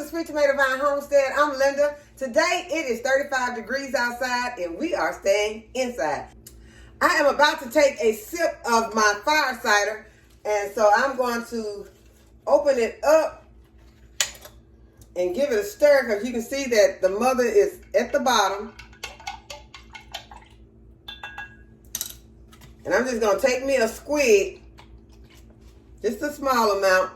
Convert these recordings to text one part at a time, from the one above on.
Sweet Tomato Vine Homestead. I'm Linda. Today it is 35 degrees outside and we are staying inside. I am about to take a sip of my fire cider, and so I'm going to open it up and give it a stir because you can see that the mother is at the bottom. And I'm just going to take me a squig, just a small amount.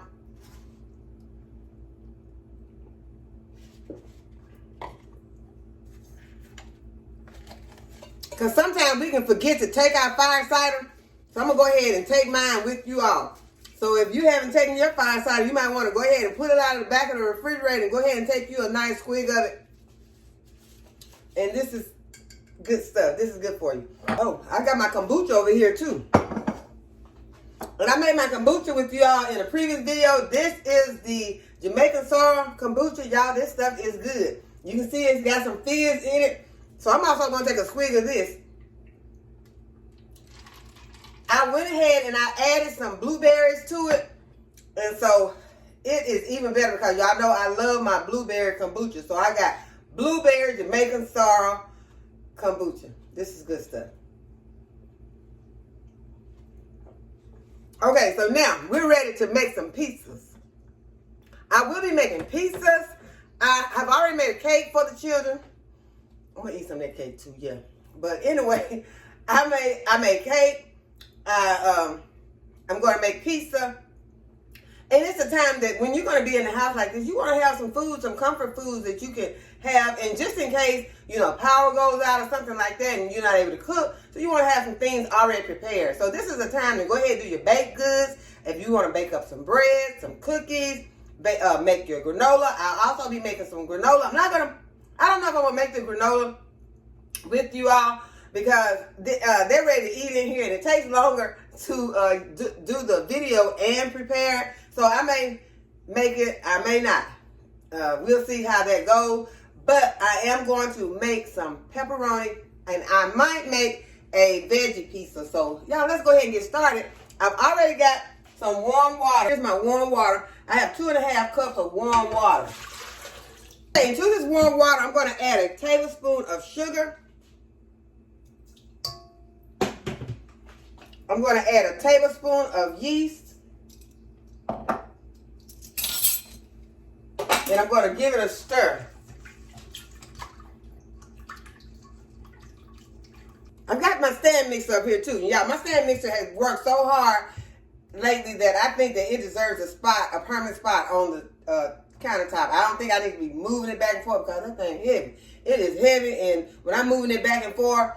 Because sometimes we can forget to take our fire cider. So I'm going to go ahead and take mine with you all. So if you haven't taken your fire cider, you might want to go ahead and put it out of the back of the refrigerator and go ahead and take you a nice squig of it. And this is good stuff. This is good for you. Oh, I got my kombucha over here too. And I made my kombucha with you all in a previous video. This is the Jamaican sorrel kombucha. Y'all, this stuff is good. You can see it's got some fizz in it. So I'm also going to take a squig of this. I went ahead and I added some blueberries to it. And so it is even better because y'all know I love my blueberry kombucha. So I got blueberry Jamaican sorrel kombucha. This is good stuff. Okay, so now we're ready to make some pizzas. I will be making pizzas. I have already made a cake for the children. I'm gonna eat some of that cake too, yeah. But anyway, I made cake. I'm gonna make pizza. And it's a time that when you're gonna be in the house like this, you wanna have some food, some comfort foods that you can have. And just in case, you know, power goes out or something like that and you're not able to cook, so you wanna have some things already prepared. So this is a time to go ahead and do your baked goods. If you wanna bake up some bread, some cookies, make your granola. I'll also be making some granola. I don't know if I'm gonna make the granola with you all because they're ready to eat in here and it takes longer to do the video and prepare it. So I may make it, I may not. We'll see how that goes. But I am going to make some pepperoni and I might make a veggie pizza. So y'all, let's go ahead and get started. I've already got some warm water. Here's my warm water. I have 2.5 cups of warm water. Into this warm water, I'm going to add a tablespoon of sugar. I'm going to add a tablespoon of yeast. And I'm going to give it a stir. I've got my stand mixer up here too. Yeah, my stand mixer has worked so hard lately that I think that it deserves a permanent spot on the countertop. I don't think I need to be moving it back and forth because that thing heavy. It is heavy, and when I'm moving it back and forth,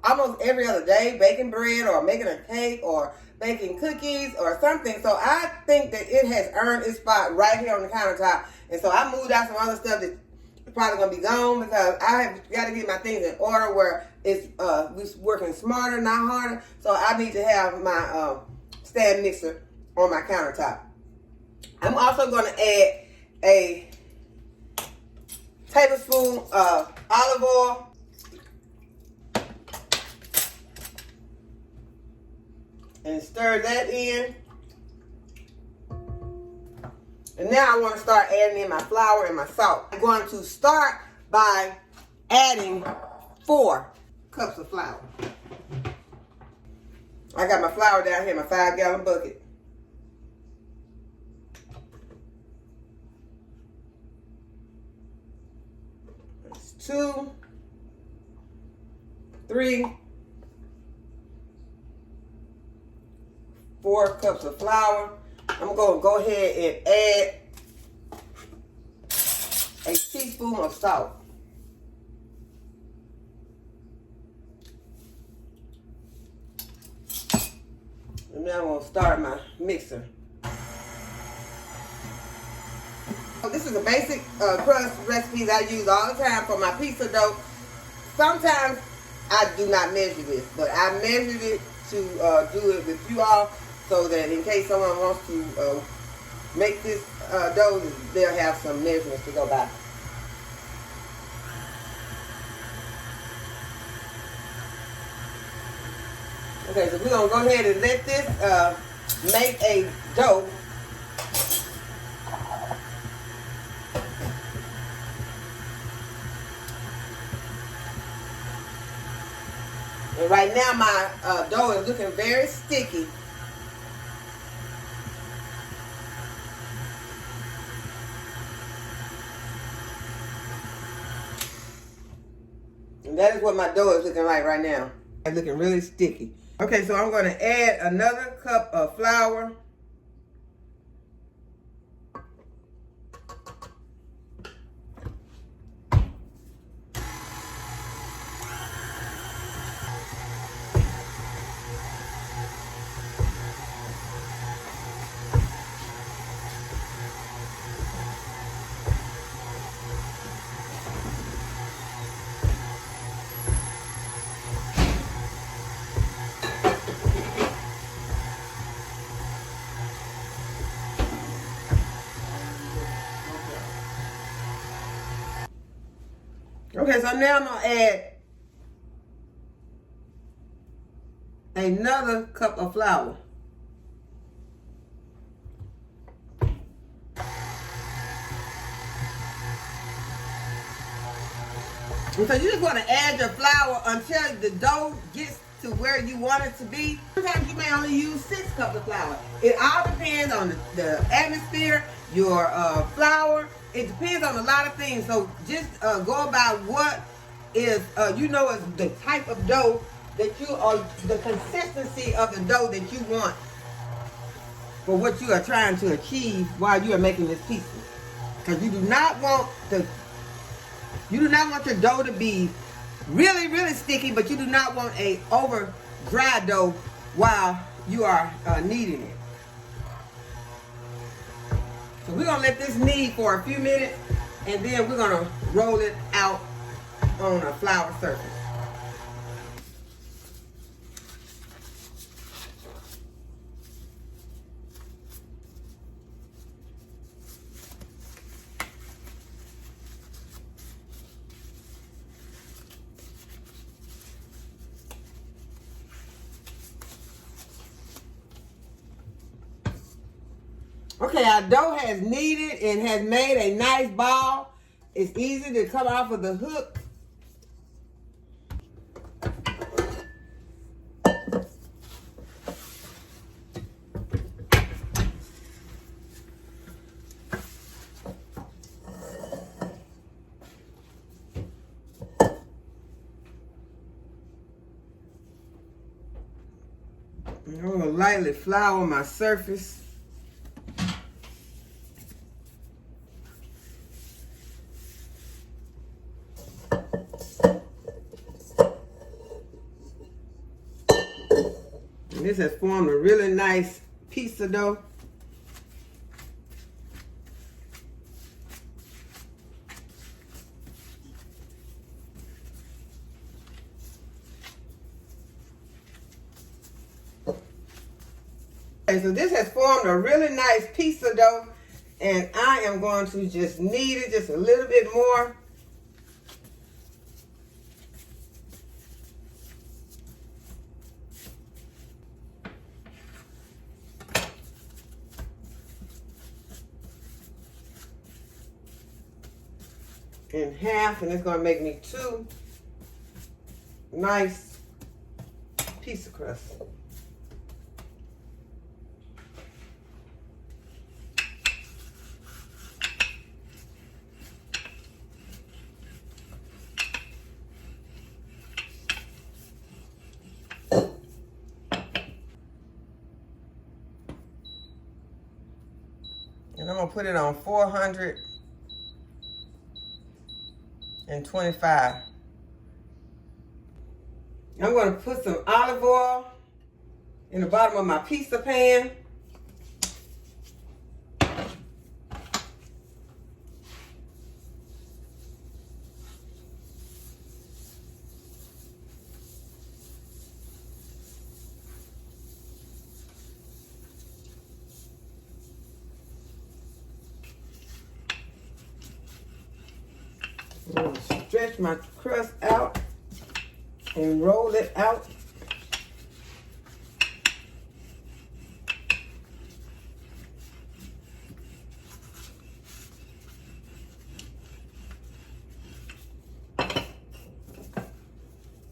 almost every other day, baking bread or making a cake or baking cookies or something. So I think that it has earned its spot right here on the countertop. And so I moved out some other stuff that's probably going to be gone because I have got to get my things in order where it's working smarter, not harder. So I need to have my stand mixer on my countertop. I'm also going to add a tablespoon of olive oil. And stir that in. And now I want to start adding in my flour and my salt. I'm going to start by adding 4 cups of flour. I got my flour down here, my 5-gallon bucket. That's 2, 3, 4 cups of flour. I'm going to go ahead and add a teaspoon of salt. And now I'm going to start my mixer. This is a basic crust recipe that I use all the time for my pizza dough. Sometimes I do not measure this, but I measured it to do it with you all, so that in case someone wants to make this dough, they'll have some measurements to go by. Okay, so we're going to go ahead and let this make a dough. And right now my dough is looking very sticky. And that is what my dough is looking like right now. It's looking really sticky. Okay, so I'm going to add another cup of flour. Okay, so now I'm going to add another cup of flour. And so you just want to add your flour until the dough gets to where you want it to be. Sometimes you may only use 6 cups of flour. It all depends on the atmosphere, your flour. It depends on a lot of things. So just go about what is, is the type of dough that you are, the consistency of the dough that you want for what you are trying to achieve while you are making this pizza. Because you do not want your dough to be really, really sticky, but you do not want a over dry dough while you are kneading it. So we're gonna let this knead for a few minutes, and then we're gonna roll it out on a flour surface. Okay, our dough has kneaded and has made a nice ball. It's easy to come off of the hook. I'm going to lightly flour my surface. This has formed a really nice piece of dough. Okay, so this has formed a really nice piece of dough, and I am going to just knead it just a little bit more. In half, and it's going to make me 2 nice pizza crusts. And I'm going to put it on 425. I'm going to put some olive oil in the bottom of my pizza pan. I'm going to stretch my crust out and roll it out.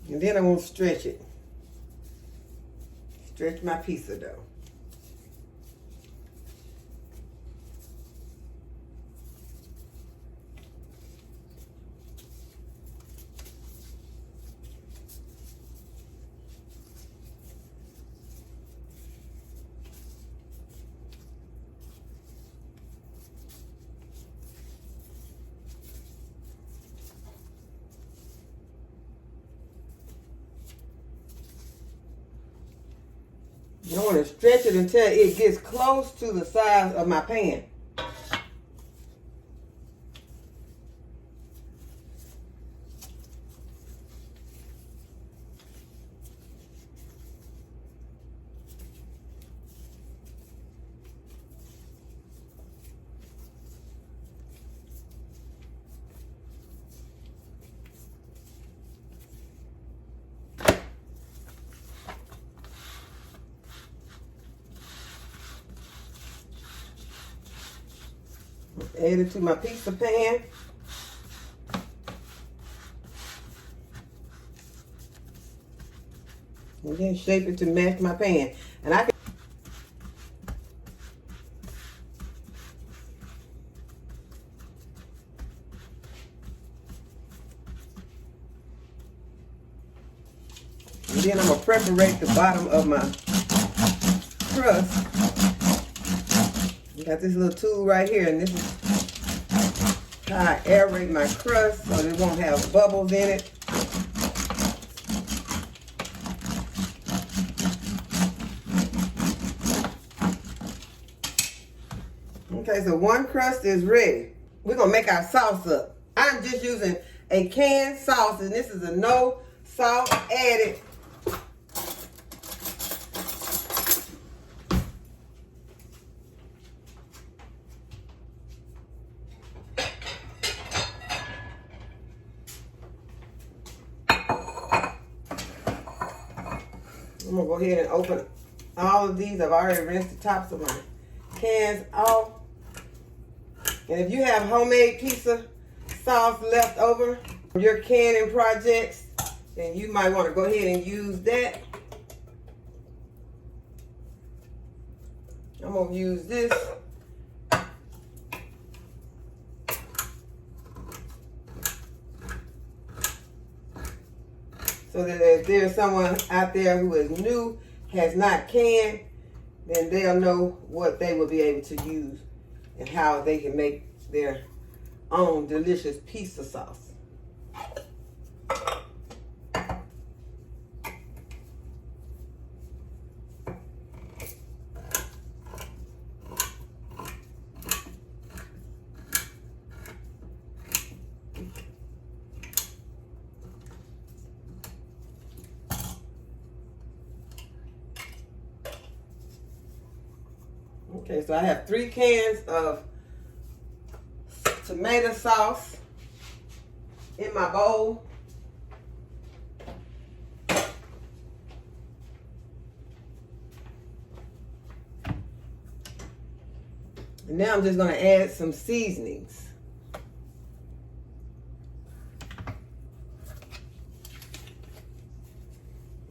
And then I'm going to stretch it. stretch my pizza dough. I want to stretch it until it gets close to the size of my pan. Add it to my pizza pan. And then shape it to match my pan. And I can and then I'm gonna preparate the bottom of my crust. Got this little tool right here, and this is how I aerate my crust so it won't have bubbles in it. Okay, so one crust is ready. We're gonna make our sauce up. I'm just using a canned sauce, and this is a no salt added. I'm gonna go ahead and open all of these. I've already rinsed the tops of my cans off. And if you have homemade pizza sauce left over from your canning projects, then you might want to go ahead and use that. I'm gonna use this. So that if there's someone out there who is new, has not canned, then they'll know what they will be able to use and how they can make their own delicious pizza sauce. Okay, so I have 3 cans of tomato sauce in my bowl. And now I'm just going to add some seasonings.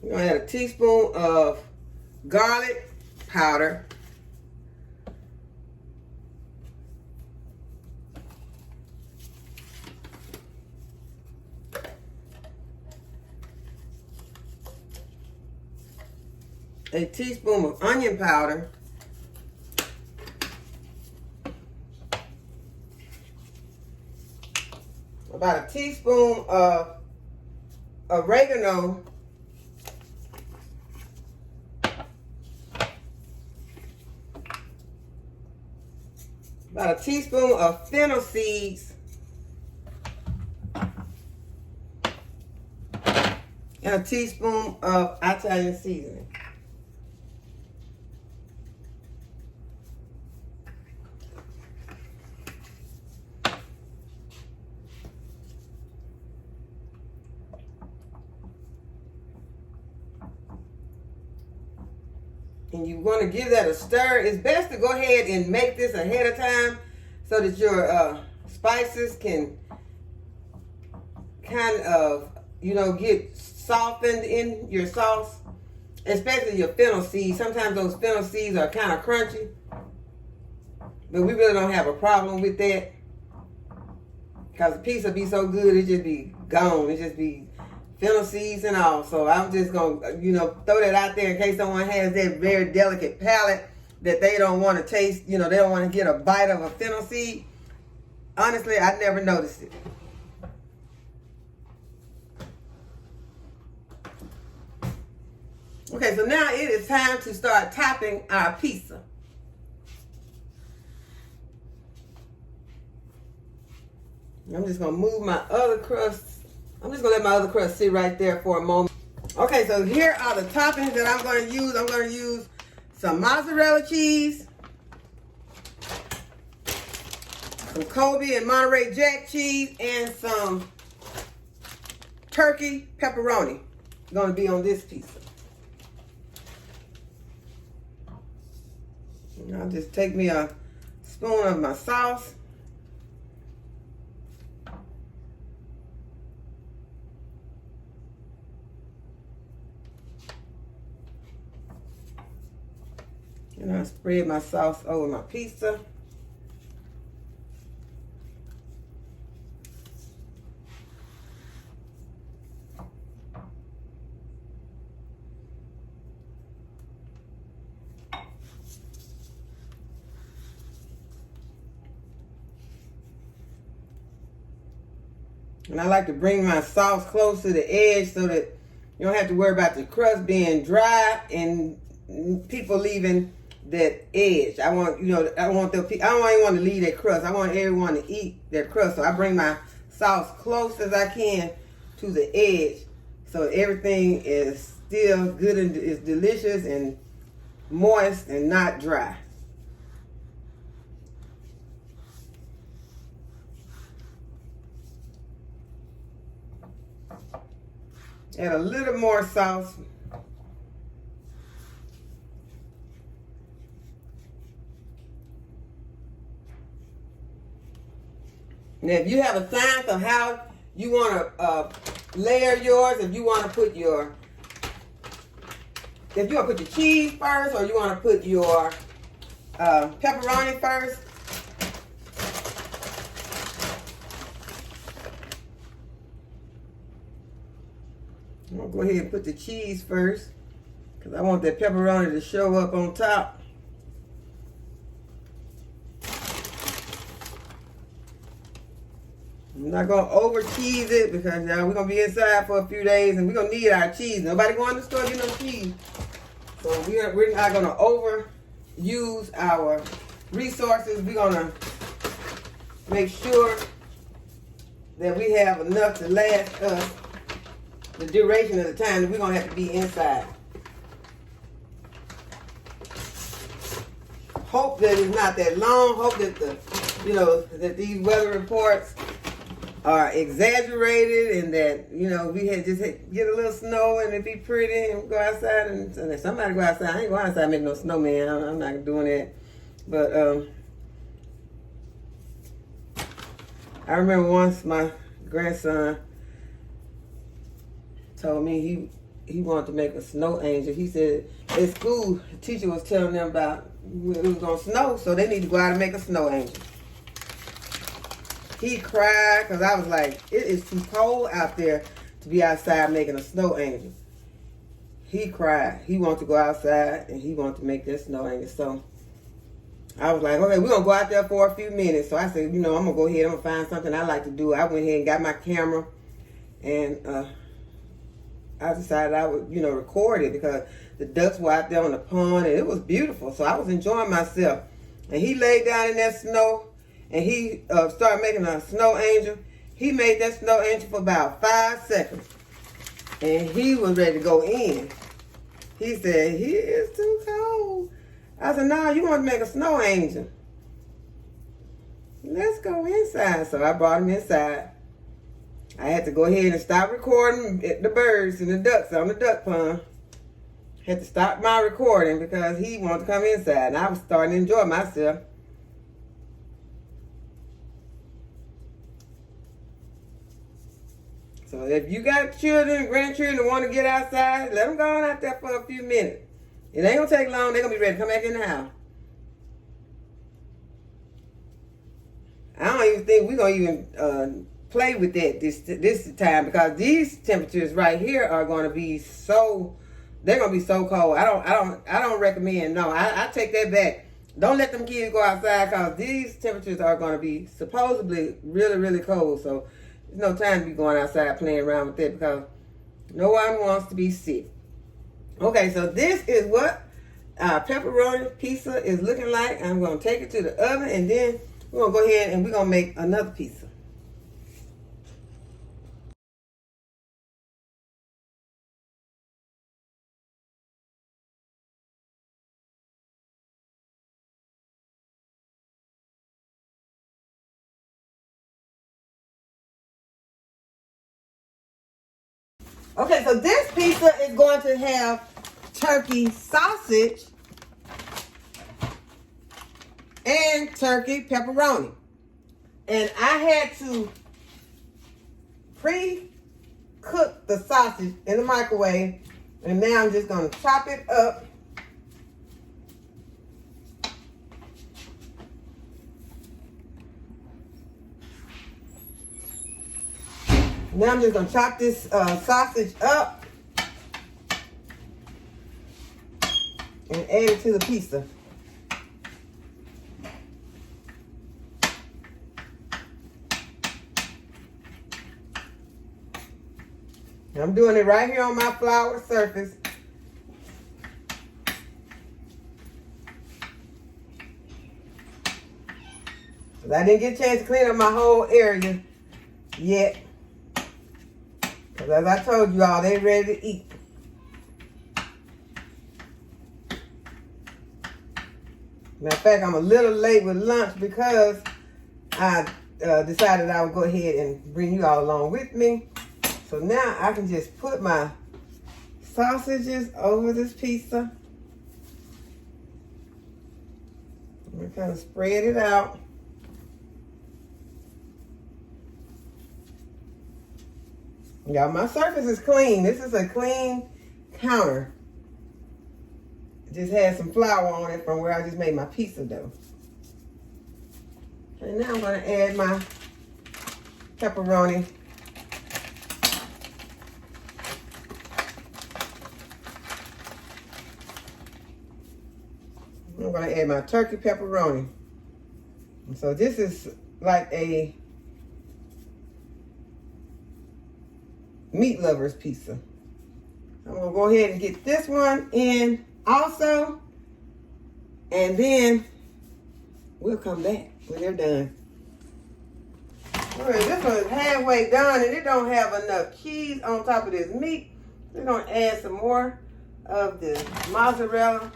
I'm going to add a teaspoon of garlic powder. A teaspoon of onion powder. About a teaspoon of oregano. About a teaspoon of fennel seeds. And a teaspoon of Italian seasoning. And you want to give that a stir. It's best to go ahead and make this ahead of time so that your spices can kind of, get softened in your sauce. especially your fennel seeds. Sometimes those fennel seeds are kind of crunchy, but we really don't have a problem with that because the pizza be so good, it just be gone. It just be fennel seeds and all. So I'm just gonna, you know, throw that out there in case someone has that very delicate palate that they don't want to taste, you know, they don't want to get a bite of a fennel seed. Honestly, I never noticed it. Okay, so now it is time to start topping our pizza. I'm just gonna move my other crust. I'm just gonna let my other crust sit right there for a moment. Okay, so here are the toppings that I'm gonna use. I'm gonna use some mozzarella cheese, some Kobe and Monterey Jack cheese, and some turkey pepperoni. Gonna be on this pizza. And I'll just take me a spoon of my sauce. And I spread my sauce over my pizza. And I like to bring my sauce close to the edge so that you don't have to worry about the crust being dry and people leaving that edge. I want, you know, I don't even want to leave that crust. I want everyone to eat that crust. So I bring my sauce close as I can to the edge so everything is still good and is delicious and moist and not dry. Add a little more sauce. Now, if you have a science of how you want to layer yours, if you want to put your cheese first, or you want to put your pepperoni first. I'm going to go ahead and put the cheese first because I want that pepperoni to show up on top. I'm not going to over cheese it because we're going to be inside for a few days and we're going to need our cheese. Nobody going to the store to get no cheese. So we're not going to overuse our resources. We're going to make sure that we have enough to last us the duration of the time that we're going to have to be inside. Hope that it's not that long. Hope that that these weather reports are exaggerated and that, we had just get a little snow and it'd be pretty and go outside and somebody go outside. I ain't going outside and make no snowman. I'm not doing that. But I remember once my grandson told me he wanted to make a snow angel. He said at school, the teacher was telling them about when it was going to snow, so they need to go out and make a snow angel. He cried because I was like, it is too cold out there to be outside making a snow angel. He cried. He wanted to go outside and he wanted to make that snow angel. So I was like, okay, we're going to go out there for a few minutes. So I said, I'm going to go ahead. I'm going to find something I like to do. I went ahead and got my camera and I decided I would, record it because the ducks were out there on the pond and it was beautiful. So I was enjoying myself. And he laid down in that snow and he started making a snow angel. He made that snow angel for about 5 seconds. And he was ready to go in. He said, "He is too cold." I said, "No, you want to make a snow angel. Let's go inside." So I brought him inside. I had to go ahead and stop recording the birds and the ducks on the duck pond. Had to stop my recording because he wanted to come inside. And I was starting to enjoy myself. So if you got children, grandchildren that want to get outside, let them go on out there for a few minutes. It ain't gonna take long. They're gonna be ready to come back in the house. I don't even think we're gonna even play with that this time, because these temperatures right here are gonna be so, they're gonna be so cold. I don't recommend. No, I take that back. Don't let them kids go outside, because these temperatures are gonna be supposedly really, really cold. So there's no time to be going outside playing around with that, because no one wants to be sick. Okay, so this is what our pepperoni pizza is looking like. I'm gonna take it to the oven, and then we're gonna go ahead and we're gonna make another pizza. Okay, so this pizza is going to have turkey sausage and turkey pepperoni. And I had to pre-cook the sausage in the microwave. And now I'm just going to chop it up. Now I'm just going to chop this sausage up and add it to the pizza. I'm doing it right here on my flour surface. I didn't get a chance to clean up my whole area yet. Because as I told you all, they're ready to eat. Matter of fact, I'm a little late with lunch because I decided I would go ahead and bring you all along with me. So now I can just put my sausages over this pizza. I'm going to kind of spread it out. Y'all, my surface is clean. This is a clean counter. It just has some flour on it from where I just made my pizza dough. And now I'm going to add my pepperoni. I'm going to add my turkey pepperoni. And so this is like a meat lover's pizza. I'm going to go ahead and get this one in also. And then we'll come back when they're done. All right, this one is halfway done and it don't have enough cheese on top of this meat. We're going to add some more of the mozzarella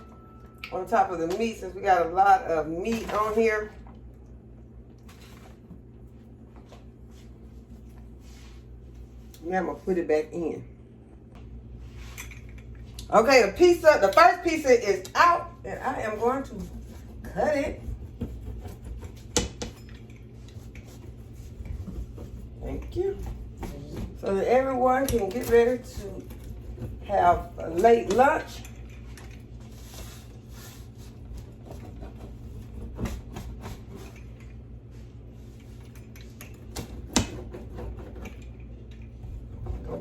on top of the meat, since we got a lot of meat on here. Now I'm gonna put it back in. Okay, the first pizza is out, and I am going to cut it. Thank you. So that everyone can get ready to have a late lunch.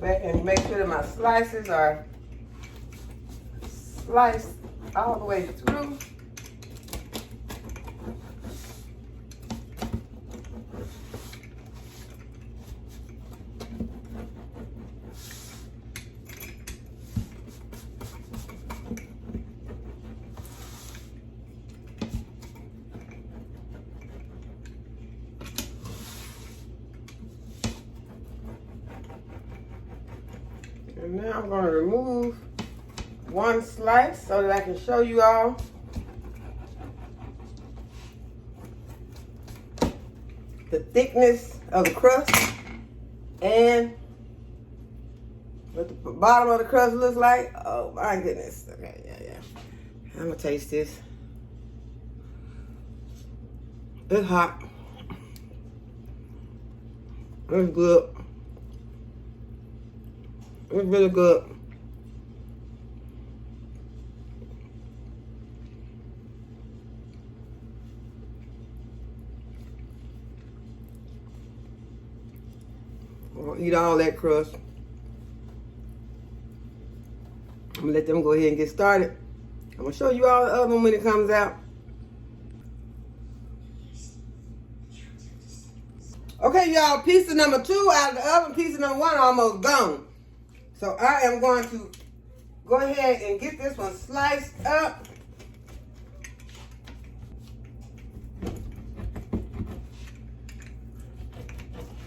Back and make sure that my slices are sliced all the way through. And now I'm going to remove one slice so that I can show you all the thickness of the crust and what the bottom of the crust looks like. Oh my goodness. Okay, yeah. I'm going to taste this. It's hot. It's good. It's really good. I'm gonna eat all that crust. I'm gonna let them go ahead and get started. I'm gonna show you all the other one when it comes out. Okay, y'all, pizza number 2 out of the oven. Pizza number 1 almost gone. So I am going to go ahead and get this one sliced up.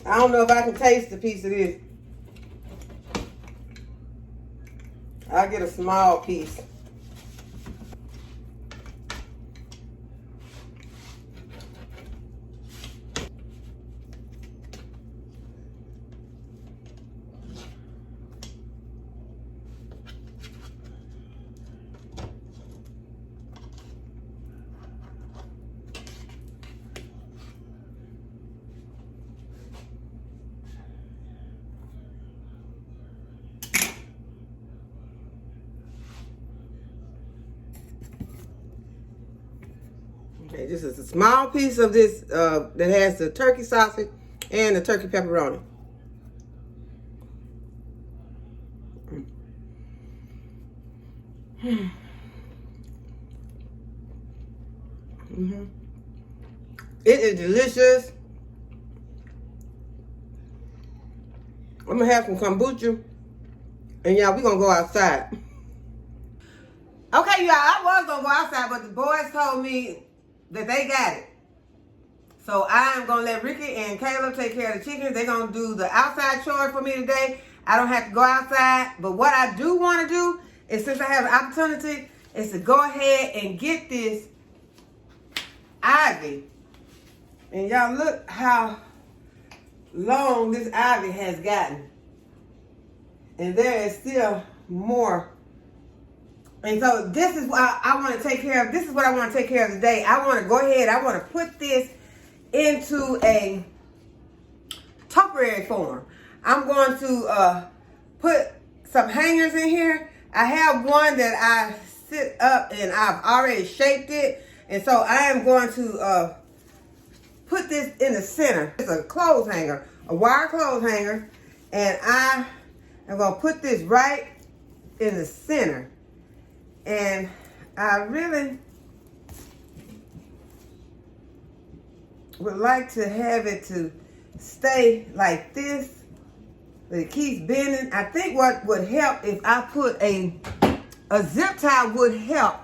I don't know if I can taste the piece of this. I'll get a small piece. Okay, this is a small piece of this that has the turkey sausage and the turkey pepperoni. It is delicious. I'm gonna have some kombucha, and y'all, we gonna go outside. Okay, y'all, I was gonna go outside, but the boys told me that they got it. So I am gonna let Ricky and Caleb take care of the chickens. They're gonna do the outside chores for me today. I don't have to go outside. But what I do want to do is, since I have the opportunity, is to go ahead and get this ivy. And y'all look how long this ivy has gotten. And there is still more. And so this is what I want to take care of. This is what I want to take care of today. I want to go ahead. I want to put this into a Topiary form. I'm going to put some hangers in here. I have one that I sit up and I've already shaped it. And so I am going to put this in the center. It's a clothes hanger, a wire clothes hanger. And I am going to put this right in the center. And I really would like to have it to stay like this, but it keeps bending. I think what would help if I put a zip tie would help.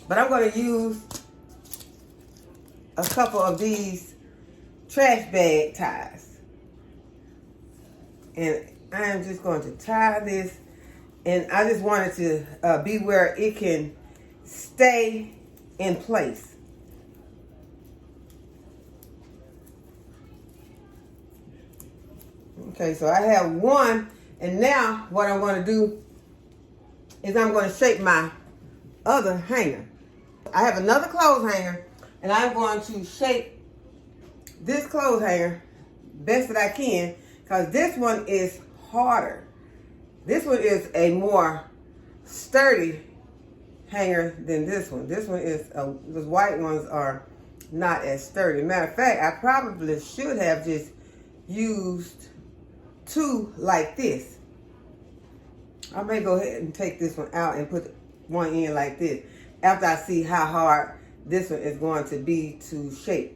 But I'm going to use a couple of these trash bag ties. And I am just going to tie this. And I just want it to be where it can stay in place. Okay, so I have one. And now what I'm going to do is I'm going to shape my other hanger. I have another clothes hanger. And I'm going to shape this clothes hanger best that I can. Because this one is harder. This one is a more sturdy hanger than this one. This one is, those white ones are not as sturdy. Matter of fact, I probably should have just used 2 like this. I may go ahead and take this one out and put one in like this after I see how hard this one is going to be to shape.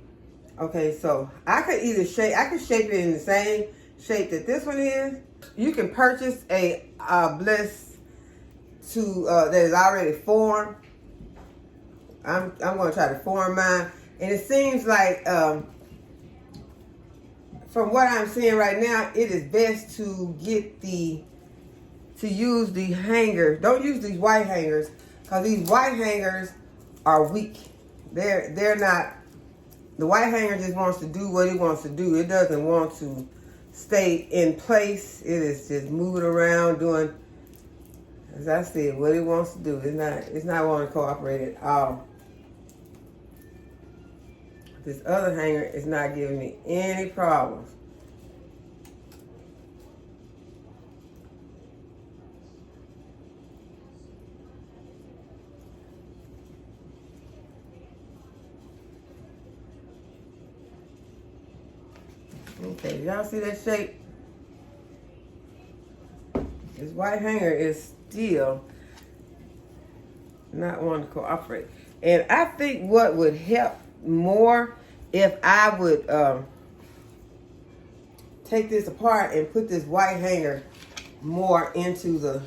Okay, so I could either shape, I could shape it in the same shape that this one is. You can purchase a bliss that is already formed. I'm going to try to form mine, and it seems like from what I'm seeing right now, it is best to get use the hanger. Don't use these white hangers, because these white hangers are weak. They're not. The white hanger just wants to do what it wants to do. It doesn't want to stay in place. It is just moving around, doing, as I said, what it wants to do. It's not wanting to cooperate at all. This other hanger is not giving me any problems. Okay, y'all see that shape? This white hanger is still not wanting to cooperate. And I think what would help more if I would take this apart and put this white hanger more into the,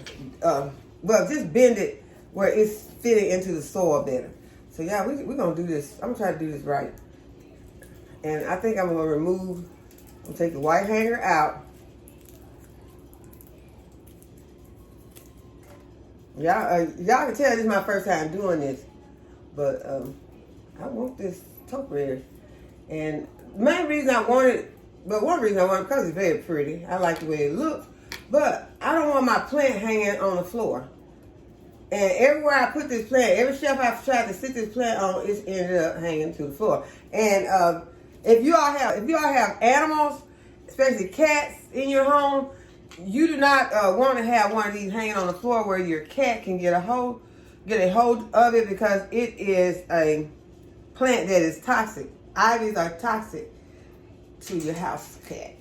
well, just bend it where it's fitting into the soil better. So yeah, we're gonna do this. I'm gonna try to do this right. And I think I'm gonna take the white hanger out. Y'all can tell this is my first time doing this, but I want this topiary. And the main reason I want it, but one reason I want it, because it's very pretty. I like the way it looks, but I don't want my plant hanging on the floor. And everywhere I put this plant, every shelf I've tried to sit this plant on, it's ended up hanging to the floor. And if you all have animals, especially cats in your home, you do not want to have one of these hanging on the floor where your cat can get a hold of it, because it is a plant that is toxic. Ivies are toxic to your house cat.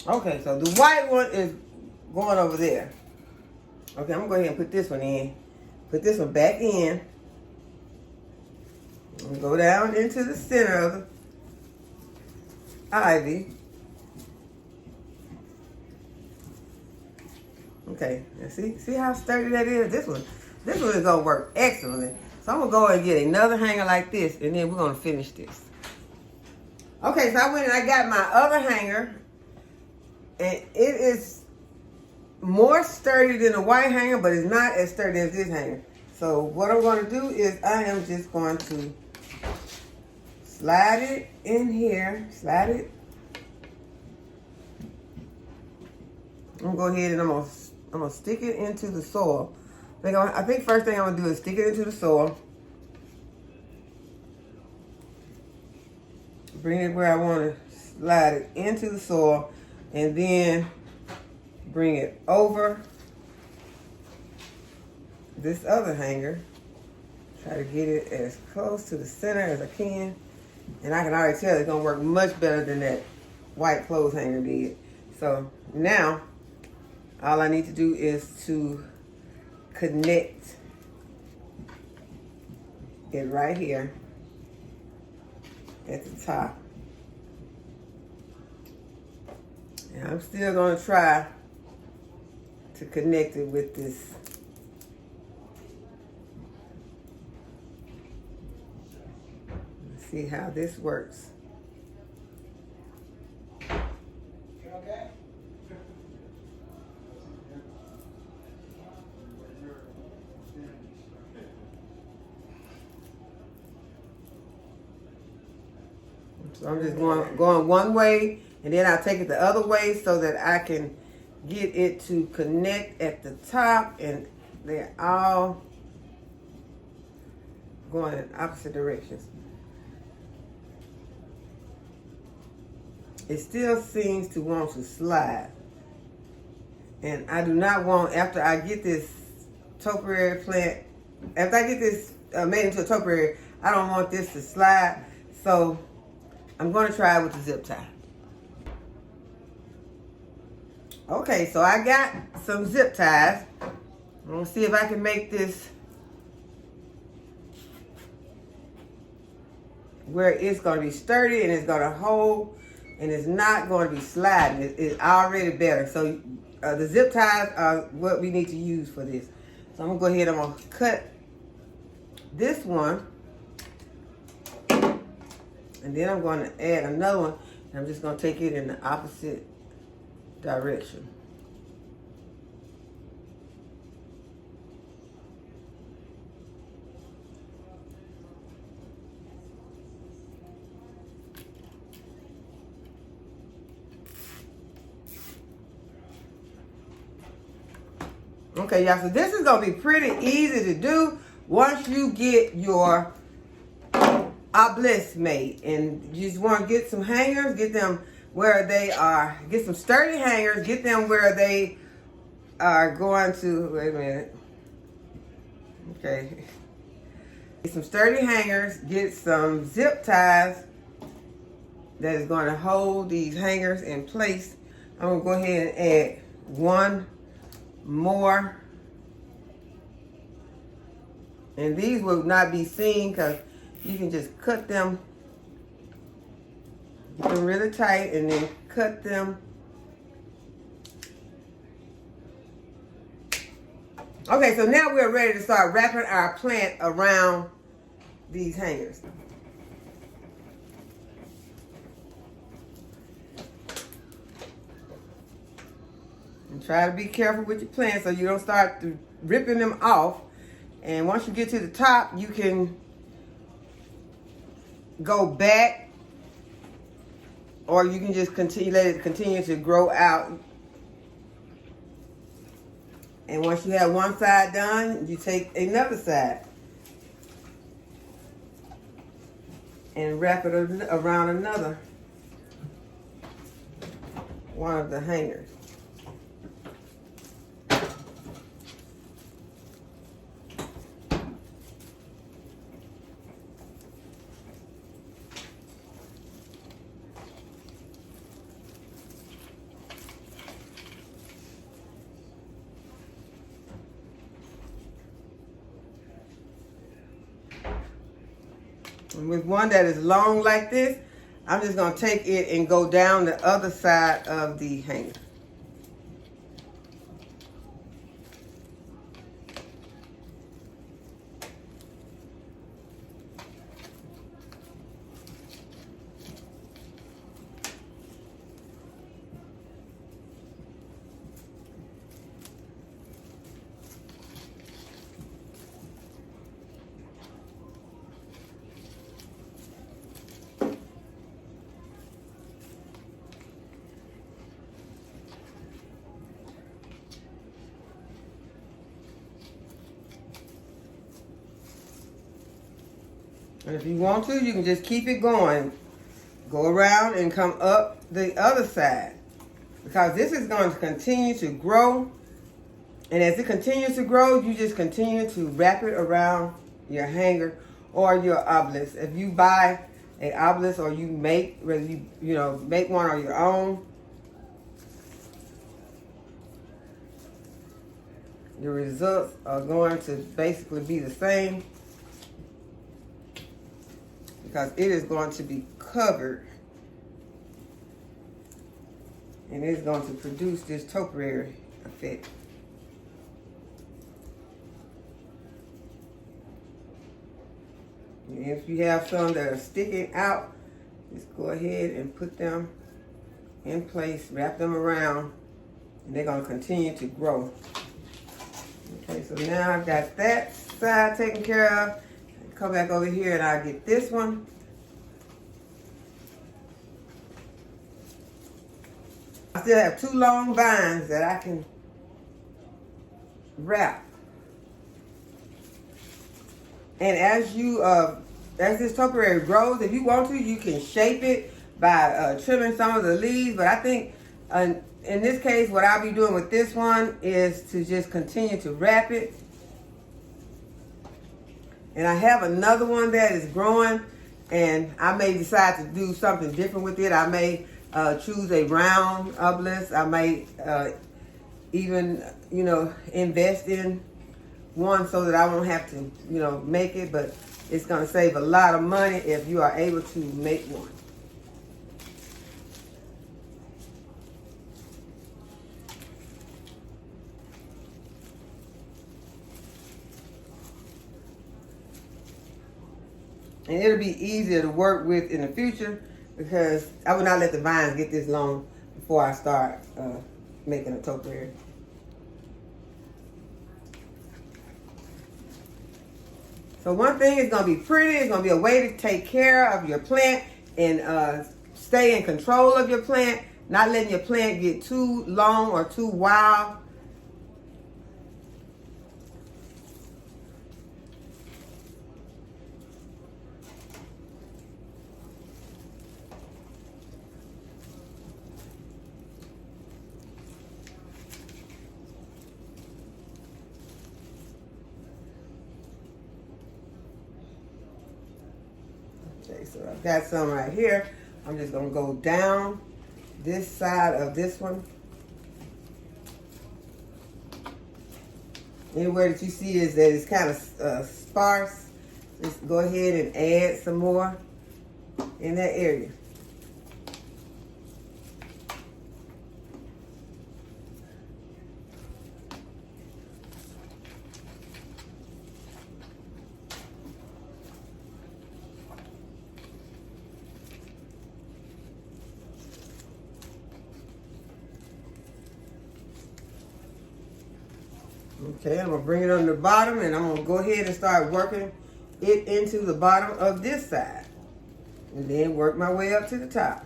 Okay, so the white one is going over there. Okay, I'm gonna go ahead and put this one in. Put this one back in. And go down into the center of the ivy. Okay, and see how sturdy that is? This one is gonna work excellently. So I'm gonna go and get another hanger like this, and then we're gonna finish this. Okay, so I went and I got my other hanger, and it is more sturdy than the white hanger, but it's not as sturdy as this hanger. So what I'm gonna do is I am just going to slide it in here, slide it. I'm gonna go ahead and I'm gonna stick it into the soil. I think first thing I'm gonna do is stick it into the soil. Bring it where I want to slide it into the soil, and then bring it over this other hanger. Try to get it as close to the center as I can. And I can already tell it's gonna work much better than that white clothes hanger did. So now, all I need to do is to connect it right here at the top. And I'm still gonna try to connect it with this. Let's see how this works. Okay. So I'm just going one way, and then I'll take it the other way so that I can get it to connect at the top, and they're all going in opposite directions. It still seems to want to slide. And I do not want, after I get this topiary plant, after I get this made into a topiary, I don't want this to slide. So I'm going to try it with the zip tie. Okay, so I got some zip ties. I'm going to see if I can make this where it's going to be sturdy and it's going to hold and it's not going to be sliding. It's already better. So the zip ties are what we need to use for this. So I'm going to go ahead and I'm going to cut this one. And then I'm going to add another one. And I'm just going to take it in the opposite direction. Okay, y'all, so this is going to be pretty easy to do once you get your obelisk made. And you just want to get some hangers, get them where they are, get some sturdy hangers, get them where they are going to, wait a minute. Okay. Get some sturdy hangers, get some zip ties, that is going to hold these hangers in place. I'm going to go ahead and add one more. And these will not be seen because you can just cut them, get them really tight, and then cut them. Okay, so now we're ready to start wrapping our plant around these hangers. And try to be careful with your plants so you don't start ripping them off. And once you get to the top, you can go back, or you can just let it continue to grow out. And once you have one side done, you take another side and wrap it around another one of the hangers. And with one that is long like this, I'm just going to take it and go down the other side of the hanger. And if you want to, you can just keep it going. Go around and come up the other side. Because this is going to continue to grow. And as it continues to grow, you just continue to wrap it around your hanger or your obelisk. If you buy an obelisk or you make, whether you make one on your own, the results are going to basically be the same. Because it is going to be covered, and it's going to produce this topiary effect. And if you have some that are sticking out, just go ahead and put them in place, wrap them around, and they're going to continue to grow. Okay, so now I've got that side taken care of. Come back over here and I'll get this one. I still have two long vines that I can wrap. And as this topiary grows, if you want to, you can shape it by trimming some of the leaves. But I think in this case, what I'll be doing with this one is to just continue to wrap it. And I have another one that is growing, and I may decide to do something different with it. I may choose a round obelisk. I may even, invest in one so that I won't have to, make it. But it's going to save a lot of money if you are able to make one. And it'll be easier to work with in the future because I will not let the vines get this long before I start making a topiary. So one thing is going to be pretty. It's going to be a way to take care of your plant and stay in control of your plant, not letting your plant get too long or too wild. Okay, so I've got some right here. I'm just gonna go down this side of this one. Anywhere that you see is that it's kind of sparse, just go ahead and add some more in that area. Okay, I'm gonna bring it on the bottom and I'm gonna go ahead and start working it into the bottom of this side. And then work my way up to the top.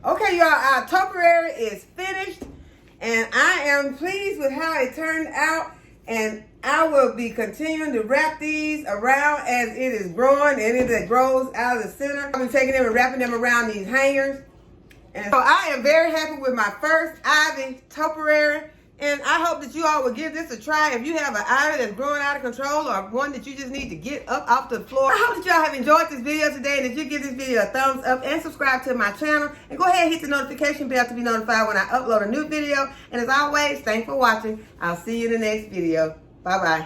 Okay, y'all, our topiary is finished, and I am pleased with how it turned out, and I will be continuing to wrap these around as it is growing, and it grows out of the center. I'll be taking them and wrapping them around these hangers. And so I am very happy with my first ivy topiary, and I hope that you all will give this a try. If you have an ivy that's growing out of control or one that you just need to get up off the floor, I hope that y'all have enjoyed this video today and that you give this video a thumbs up and subscribe to my channel. And go ahead and hit the notification bell to be notified when I upload a new video. And as always, thanks for watching. I'll see you in the next video. Bye-bye.